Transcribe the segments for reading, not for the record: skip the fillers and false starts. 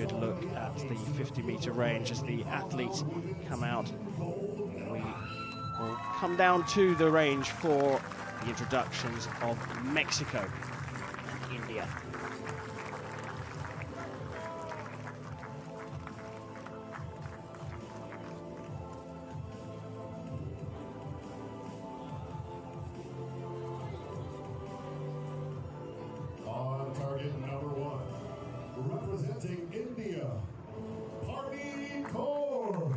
good look at the 50-meter range as the athletes come out. We will come down to the range for the introductions of Mexico and India. On target number 1, representing India, Party Kaur.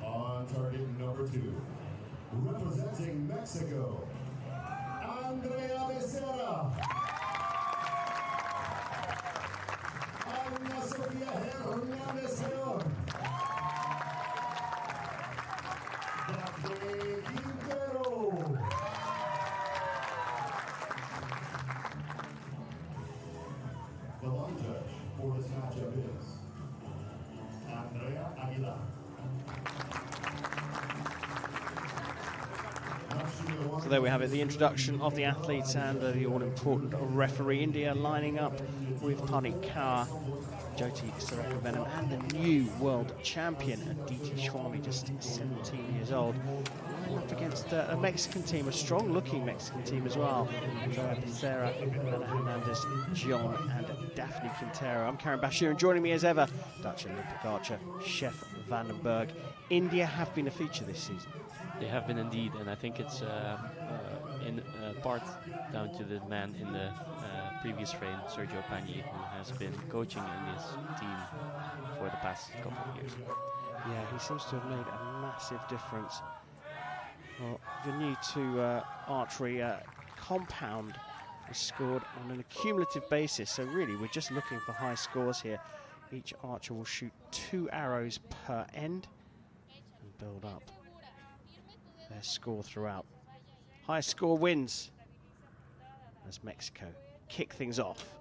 On target number 2, representing Mexico, Andrea Becerra. Ana Sofía Hernández León. Daphne Quintero. The line judge for this matchup is Andrea Aguilar. So there we have it, the introduction of the athletes and the all-important referee. India lining up with Party Kaur, Jyoti Surekavenim, and the new world champion, Aditi Swami, just 17 years old. Lining up against a Mexican team, a strong-looking Mexican team as well. Andrea Becerra, Ana Hernandez, John, and Daphne Quintero. I'm Karen Bashir, and joining me as ever, Dutch Olympic archer Chef Vandenberg. India have been a feature this season. They have been indeed, and I think it's in part down to the man in the previous frame, Sergio Pagni, who has been coaching in this team for the past couple of years. Yeah, he seems to have made a massive difference. Well, the new to archery compound is scored on an accumulative basis, so really we're just looking for high scores here. Each archer will shoot 2 arrows per end and build up their score throughout. Highest score wins as Mexico kick things off.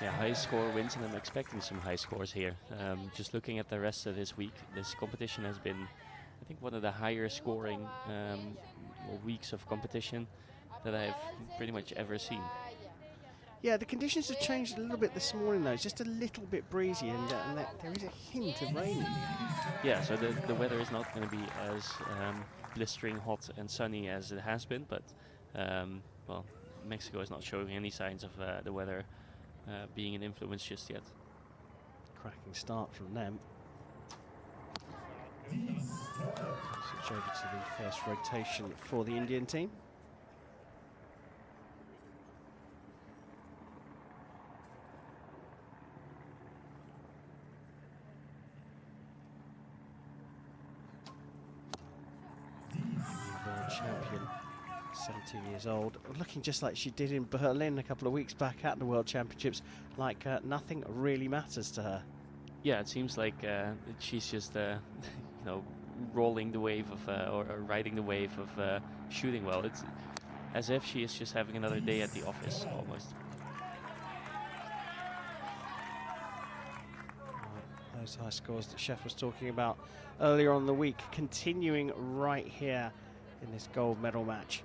Yeah, high score wins, and I'm expecting some high scores here. Just looking at the rest of this week, this competition has been, I think, one of the higher scoring weeks of competition that I've pretty much ever seen. Yeah, the conditions have changed a little bit this morning though. It's just a little bit breezy, and there is a hint of rain. Yeah, so the weather is not going to be as blistering hot and sunny as it has been, but well, Mexico is not showing any signs of the weather being an influence just yet. Cracking start from them. Switch over to the first rotation for the Indian team. World champion, 17 years old, looking just like she did in Berlin a couple of weeks back at the World Championships, like nothing really matters to her. Yeah, it seems like she's just, you know, rolling the wave of, or riding the wave of shooting well. It's as if she is just having another day at the office, almost. Those high scores that Chef was talking about earlier on in the week, continuing right here in this gold medal match.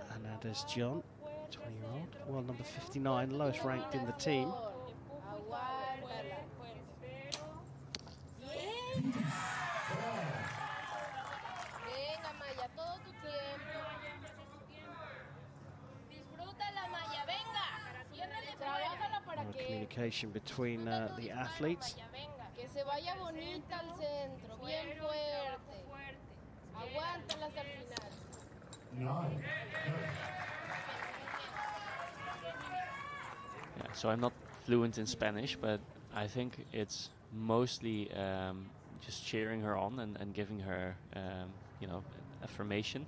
Hernandez John, 20-year-old, world number 59, lowest ranked in the team. Communication between the athletes. Yeah, So I'm not fluent in Spanish, but I think it's mostly just cheering her on and giving her, affirmation,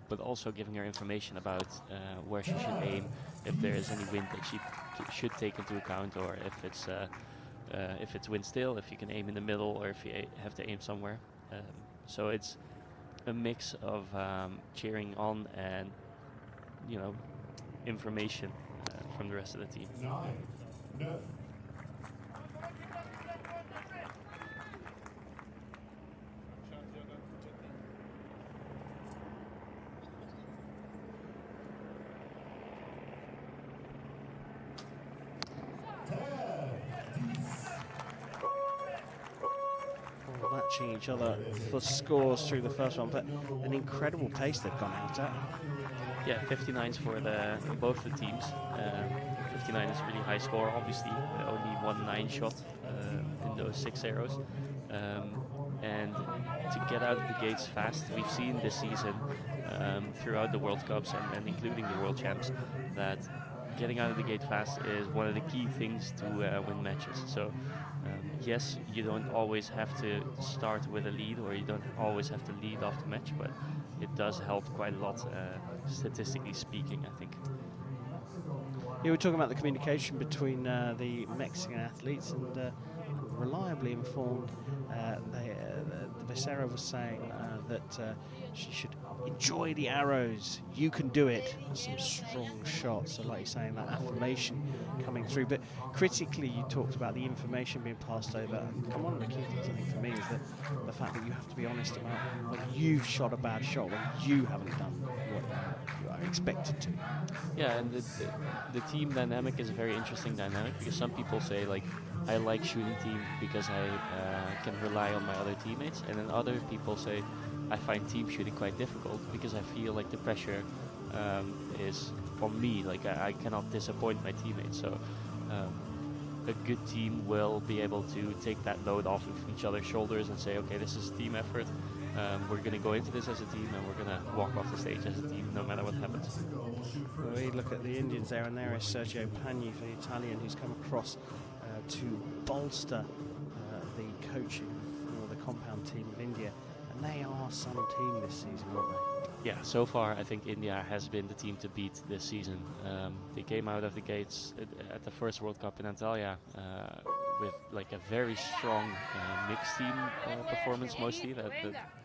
but also giving her information about where she should aim, if there is any wind that she should take into account, or if it's wind still, if you can aim in the middle, or if you have to aim somewhere. So it's a mix of cheering on and information from the rest of the team. 9, 9. Matching each other for scores through the first one, but an incredible pace they've gone out at. Yeah, 59s for both the teams. 59 is a really high score, obviously. Only 1 9 shot in those 6 arrows. And to get out of the gates fast, we've seen this season throughout the World Cups and including the World Champs that getting out of the gate fast is one of the key things to win matches. So yes, you don't always have to start with a lead, or you don't always have to lead off the match, but it does help quite a lot, statistically speaking, I think. Yeah, we're talking about the communication between the Mexican athletes, and reliably informed, the Becerra was saying that she should enjoy the arrows. You can do it. Some strong shots. So like you're saying, that affirmation coming through. But critically, you talked about the information being passed over. And one of the key things, I think, for me is that the fact that you have to be honest about when you've shot a bad shot, when you haven't done what you are expected to. Yeah, and the team dynamic is a very interesting dynamic, because some people say, like, I like shooting team because I can rely on my other teammates, and then other people say I find team shooting quite difficult because I feel like the pressure is on me, like I cannot disappoint my teammates. So a good team will be able to take that load off of each other's shoulders and say, okay, this is a team effort. We're going to go into this as a team, and we're going to walk off the stage as a team no matter what happens. Well, we look at the Indians there, and there is Sergio Pagni for the Italian, who's come across to bolster the coaching for the compound team of India. And they are some team this season, aren't they? Yeah, so far I think India has been the team to beat this season. They came out of the gates at the first World Cup in Antalya with like a very strong mixed team performance, mostly that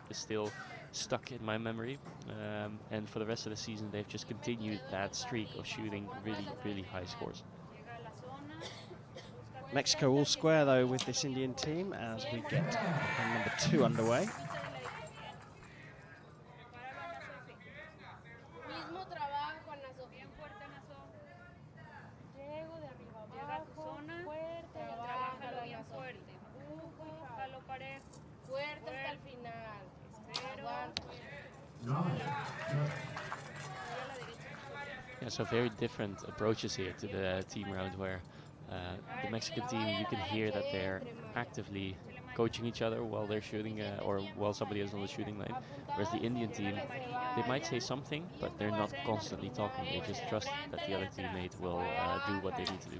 is still stuck in my memory. And for the rest of the season, they've just continued that streak of shooting really, really high scores. Mexico all square though with this Indian team as we get number 2 underway. Yeah, so very different approaches here to the team round, where the Mexican team, you can hear that they're actively coaching each other while they're shooting or while somebody is on the shooting line. Whereas the Indian team, they might say something, but they're not constantly talking. They just trust that the other teammate will do what they need to do.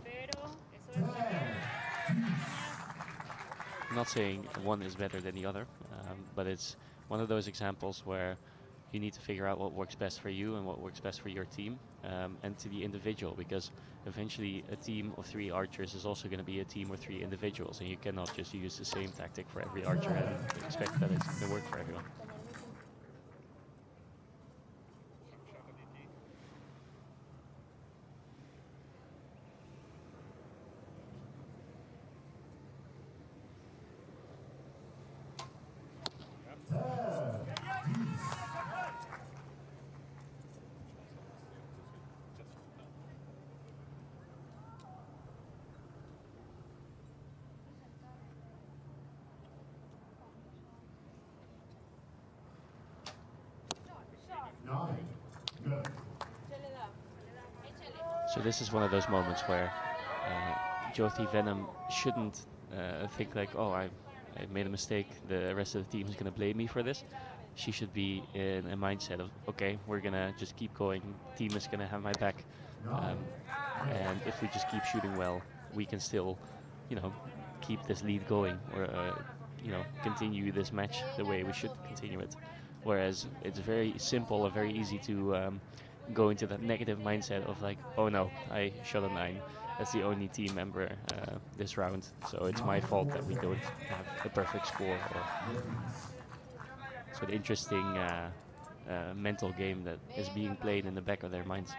I'm not saying one is better than the other, but it's one of those examples where you need to figure out what works best for you and what works best for your team, and to the individual, because eventually a team of 3 archers is also going to be a team of 3 individuals, and you cannot just use the same tactic for every archer and expect that it's going to work for everyone. So this is one of those moments where Jyoti Venom shouldn't think like, oh, I made a mistake, the rest of the team is going to blame me for this. She should be in a mindset of, okay, we're going to just keep going, team is going to have my back, And if we just keep shooting well, we can still, keep this lead going, or continue this match the way we should continue it. Whereas it's very simple or very easy to go into that negative mindset of like, oh no, I shot a 9. That's the only team member this round, so it's my fault that we don't have a perfect score. So the interesting mental game that is being played in the back of their minds.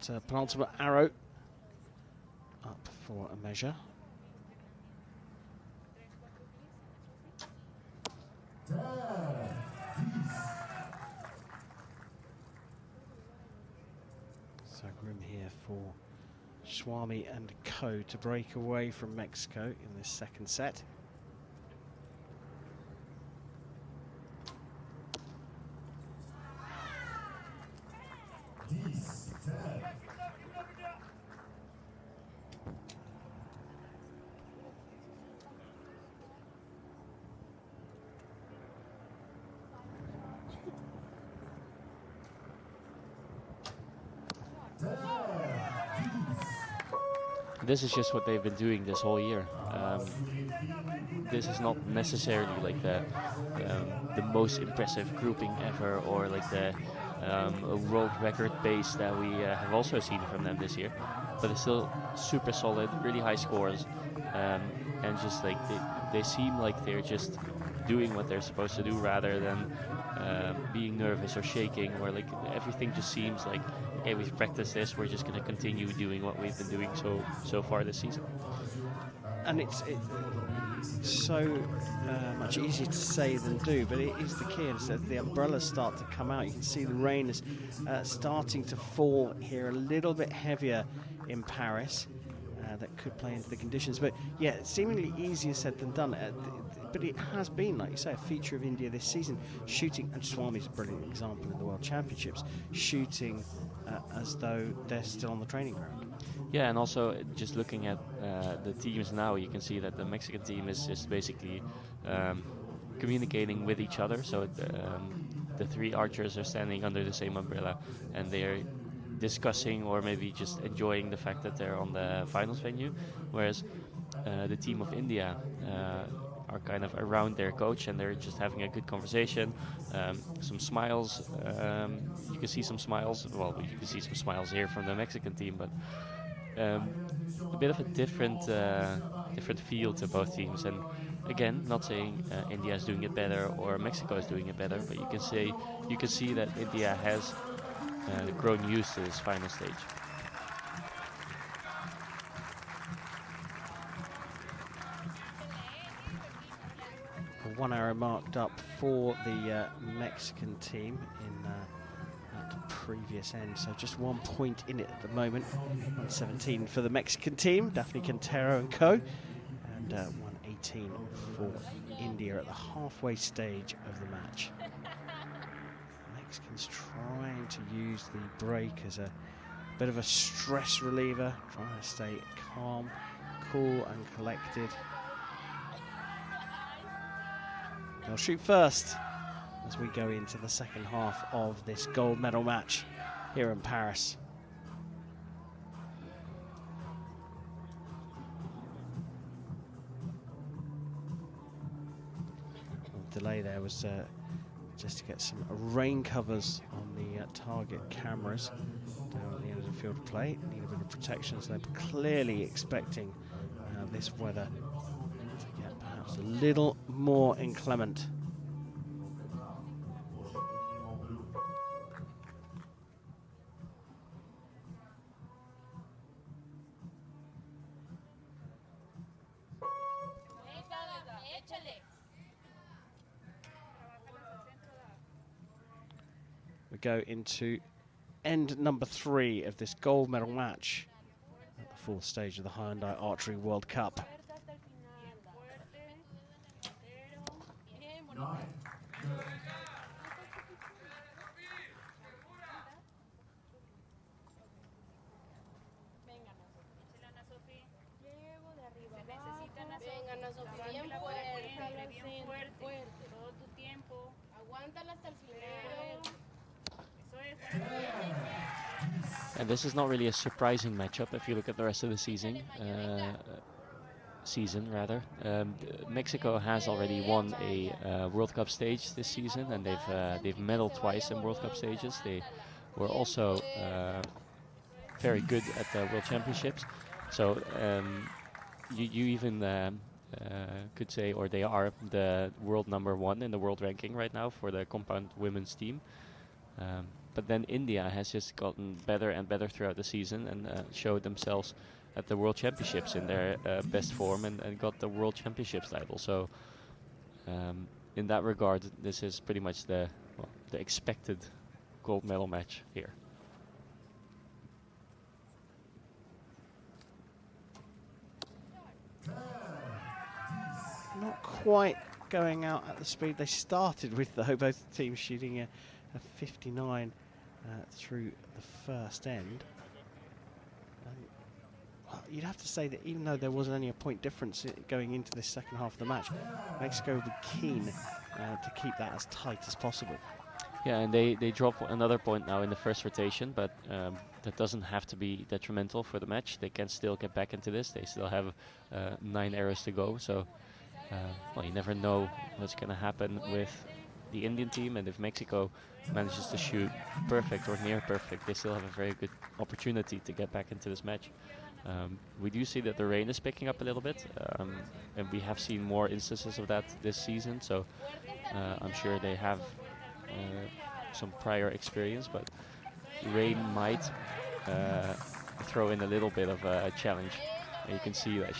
That penultimate arrow up for a measure. So room here for Swami and Co to break away from Mexico in this second set. This is just what they've been doing this whole year. This is not necessarily like the most impressive grouping ever, or like the a world record pace that we have also seen from them this year. But it's still super solid, really high scores, and just like they seem like they're just doing what they're supposed to do rather than being nervous or shaking, or like everything just seems like, okay, we've practiced this, we're just going to continue doing what we've been doing so far this season. And it's so much easier to say than do, but it is the key. And as the umbrellas start to come out, you can see the rain is starting to fall here a little bit heavier in Paris. That could play into the conditions, but yeah, seemingly easier said than done. But it has been, like you say, a feature of India this season, shooting, and Swami's a brilliant example in the World Championships, shooting as though they're still on the training ground. Yeah, and also just looking at the teams now, you can see that the Mexican team is just basically communicating with each other. So the 3 archers are standing under the same umbrella, and they're discussing or maybe just enjoying the fact that they're on the finals venue, whereas the team of India are kind of around their coach, and they're just having a good conversation, some smiles. You can see some smiles. Well, you can see some smiles here from the Mexican team, but a bit of a different feel to both teams. And again, not saying India is doing it better or Mexico is doing it better, but you can see that India has grown used to this final stage. One arrow marked up for the Mexican team in that previous end, so just 1 point in it at the moment. 117 for the Mexican team, Daphne Quintero and Co, and 118 for India at the halfway stage of the match. Mexicans trying to use the break as a bit of a stress reliever, trying to stay calm, cool and collected. They'll shoot first as we go into the second half of this gold medal match here in Paris. The delay there was just to get some rain covers on the target cameras down at the end of the field of play. Need a bit of protection, so they're clearly expecting this weather to get perhaps a little more inclement. We go into end number 3 of this gold medal match at the 4th stage of the Hyundai Archery World Cup. Bien fuerte, bien fuerte, todo tu tiempo. Aguántala hasta el final. And this is not really a surprising matchup if you look at the rest of the season. Mexico has already won a World Cup stage this season, and they've medaled twice in World Cup stages. They were also very good at the World Championships. So you even could say, or they are the world #1 in the world ranking right now for the compound women's team. But then India has just gotten better and better throughout the season and showed themselves at the World Championships in their best form and got the World Championships title. So in that regard, this is pretty much the expected gold medal match here. Not quite going out at the speed they started with, though, both teams shooting a 59 through the first end. Well, you'd have to say that even though there wasn't only a point difference going into this second half of the match, Mexico would be keen to keep that as tight as possible. Yeah, and they drop another point now in the first rotation, but that doesn't have to be detrimental for the match. They can still get back into this. They still have 9 arrows to go, so well, you never know what's going to happen with the Indian team, and if Mexico manages to shoot perfect or near perfect, they still have a very good opportunity to get back into this match. We do see that the rain is picking up a little bit, and we have seen more instances of that this season, so I'm sure they have some prior experience, but rain might throw in a little bit of a challenge. And you can see that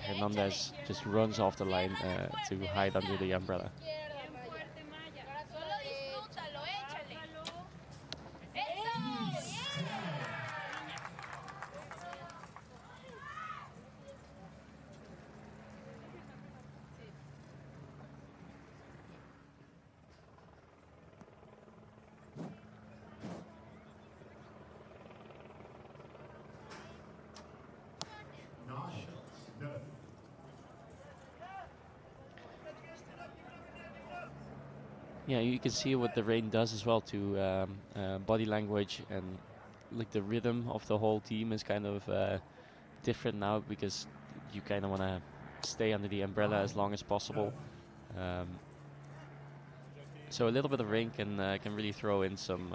Hernandez just runs off the line to hide under the umbrella. Yeah, you can see what the rain does as well to body language, and like the rhythm of the whole team is kind of different now, because you kind of want to stay under the umbrella as long as possible. So a little bit of rain can really throw in some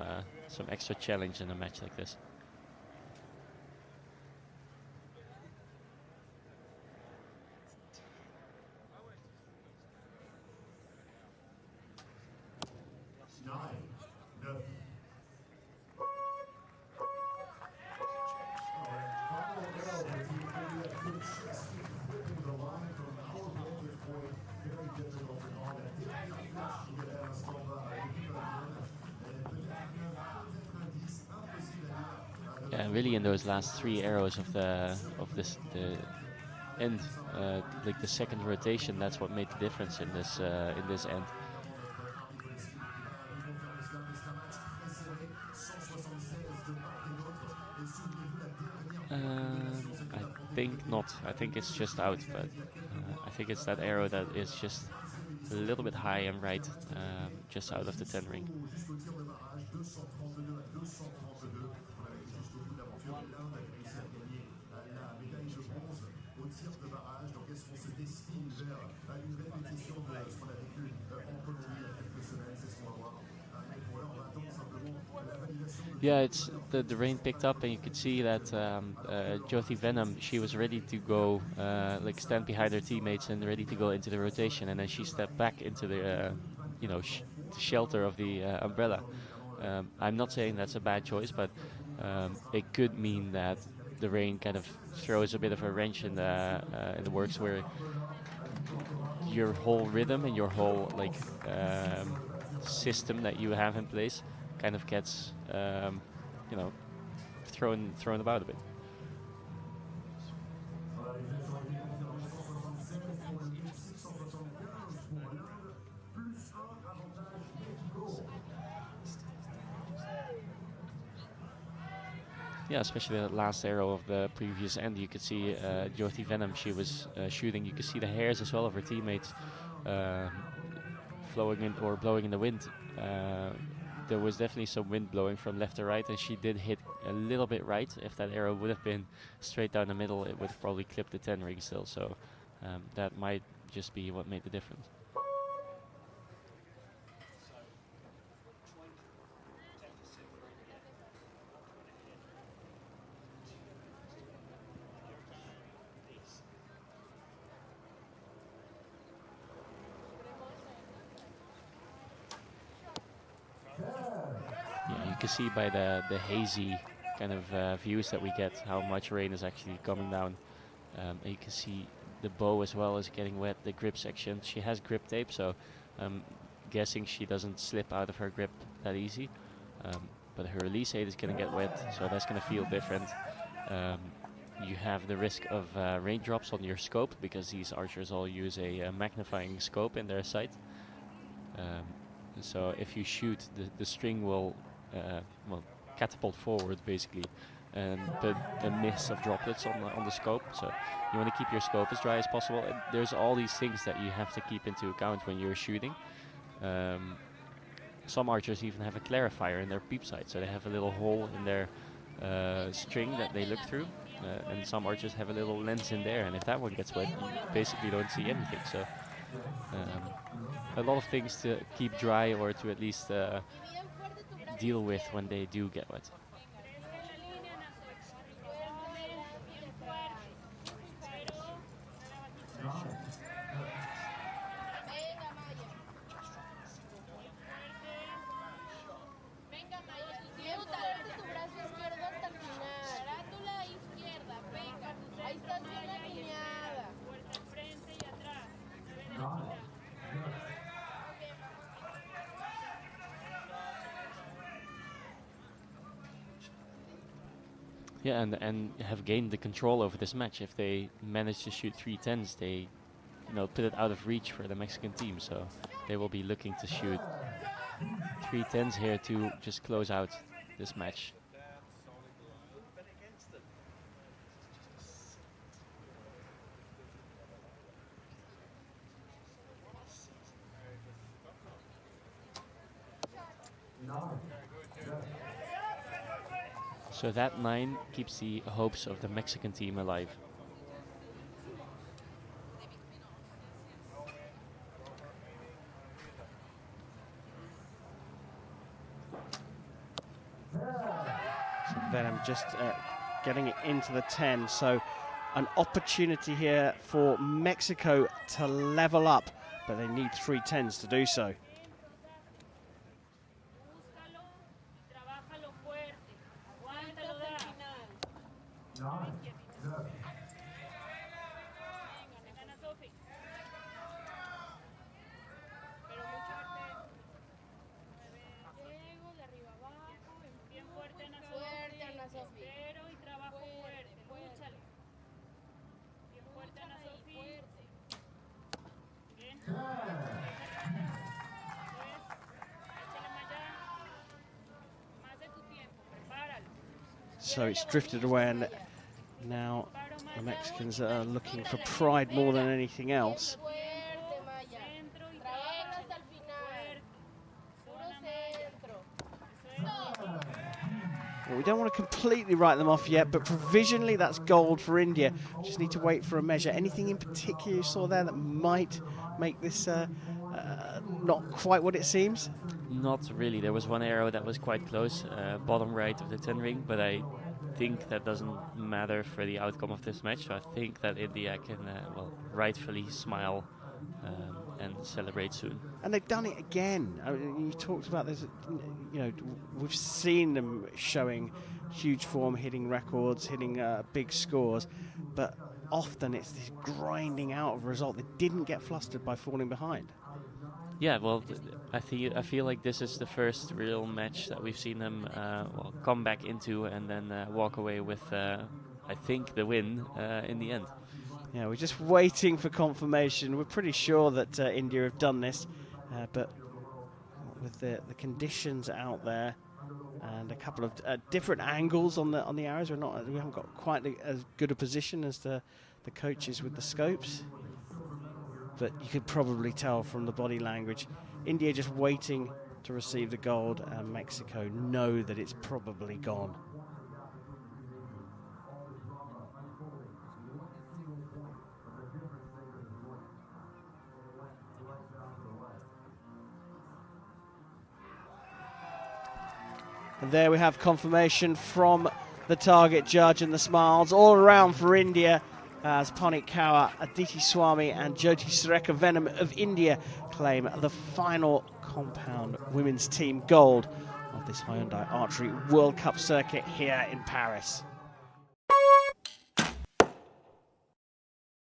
extra challenge in a match like this. Yeah, really in those last 3 arrows of the end, like the second rotation, that's what made the difference in this end. I think not. I think it's just out, but I think it's that arrow that is just a little bit high and right, just out of the 10 ring. Yeah, it's the rain picked up, and you could see that Jyoti Venom, she was ready to go, like stand behind her teammates and ready to go into the rotation, and then she stepped back into the, shelter of the umbrella. I'm not saying that's a bad choice, but it could mean that the rain kind of throws a bit of a wrench in the works, where your whole rhythm and your whole system that you have in place kind of gets thrown about a bit. Yeah, especially the last arrow of the previous end. You could see Jyoti Venom, she was shooting. You could see the hairs as well of her teammates flowing in or blowing in the wind. There was definitely some wind blowing from left to right, and she did hit a little bit right. If that arrow would have been straight down the middle, it would have probably clipped the 10 ring still. So that might just be what made the difference. Yeah, you can see by the hazy kind of views that we get how much rain is actually coming down. And you can see the bow as well is getting wet, the grip section. She has grip tape, so I'm guessing she doesn't slip out of her grip that easy. But her release aid is going to get wet, so that's going to feel different. You have the risk of raindrops on your scope, because these archers all use a magnifying scope in their sight. So if you shoot, the string will catapult forward basically, and put a mist of droplets on the scope. So you want to keep your scope as dry as possible. And there's all these things that you have to keep into account when you're shooting. Some archers even have a clarifier in their peep sight, so they have a little hole in their string that they look through. And some archers have a little lens in there, and if that one gets wet, you basically don't see anything. So a lot of things to keep dry, or to at least deal with when they do get wet. Yeah, and have gained the control over this match. If they manage to shoot 3 10s, they put it out of reach for the Mexican team. So they will be looking to shoot 3 10s here to just close out this match. So that 9 keeps the hopes of the Mexican team alive. So Venom just getting it into the 10. So an opportunity here for Mexico to level up, but they need 3 10s to do so. So it's drifted away, and now the Mexicans are looking for pride more than anything else. Well, we don't want to completely write them off yet, but provisionally that's gold for India. Just need to wait for a measure. Anything in particular you saw there that might make this not quite what it seems? Not really. There was one arrow that was quite close, bottom right of the 10 ring, but I think that doesn't matter for the outcome of this match. So I think that India can, rightfully smile and celebrate soon. And they've done it again. I mean, you talked about this, we've seen them showing huge form, hitting records, hitting big scores, but often it's this grinding out of a result. They didn't get flustered by falling behind. Yeah, well, I feel like this is the first real match that we've seen them come back into and then walk away with, I think, the win in the end. Yeah, we're just waiting for confirmation. We're pretty sure that India have done this, but with the conditions out there, and a couple of different angles on the arrows. We haven't got quite as good a position as the coaches with the scopes, but you could probably tell from the body language. India just waiting to receive the gold, and Mexico know that it's probably gone. And there we have confirmation from the target judge, and the smiles all around for India as Panik Kaur, Aditi Swami and Jyoti Sureka-Venom of India claim the final compound women's team gold of this Hyundai Archery World Cup circuit here in Paris.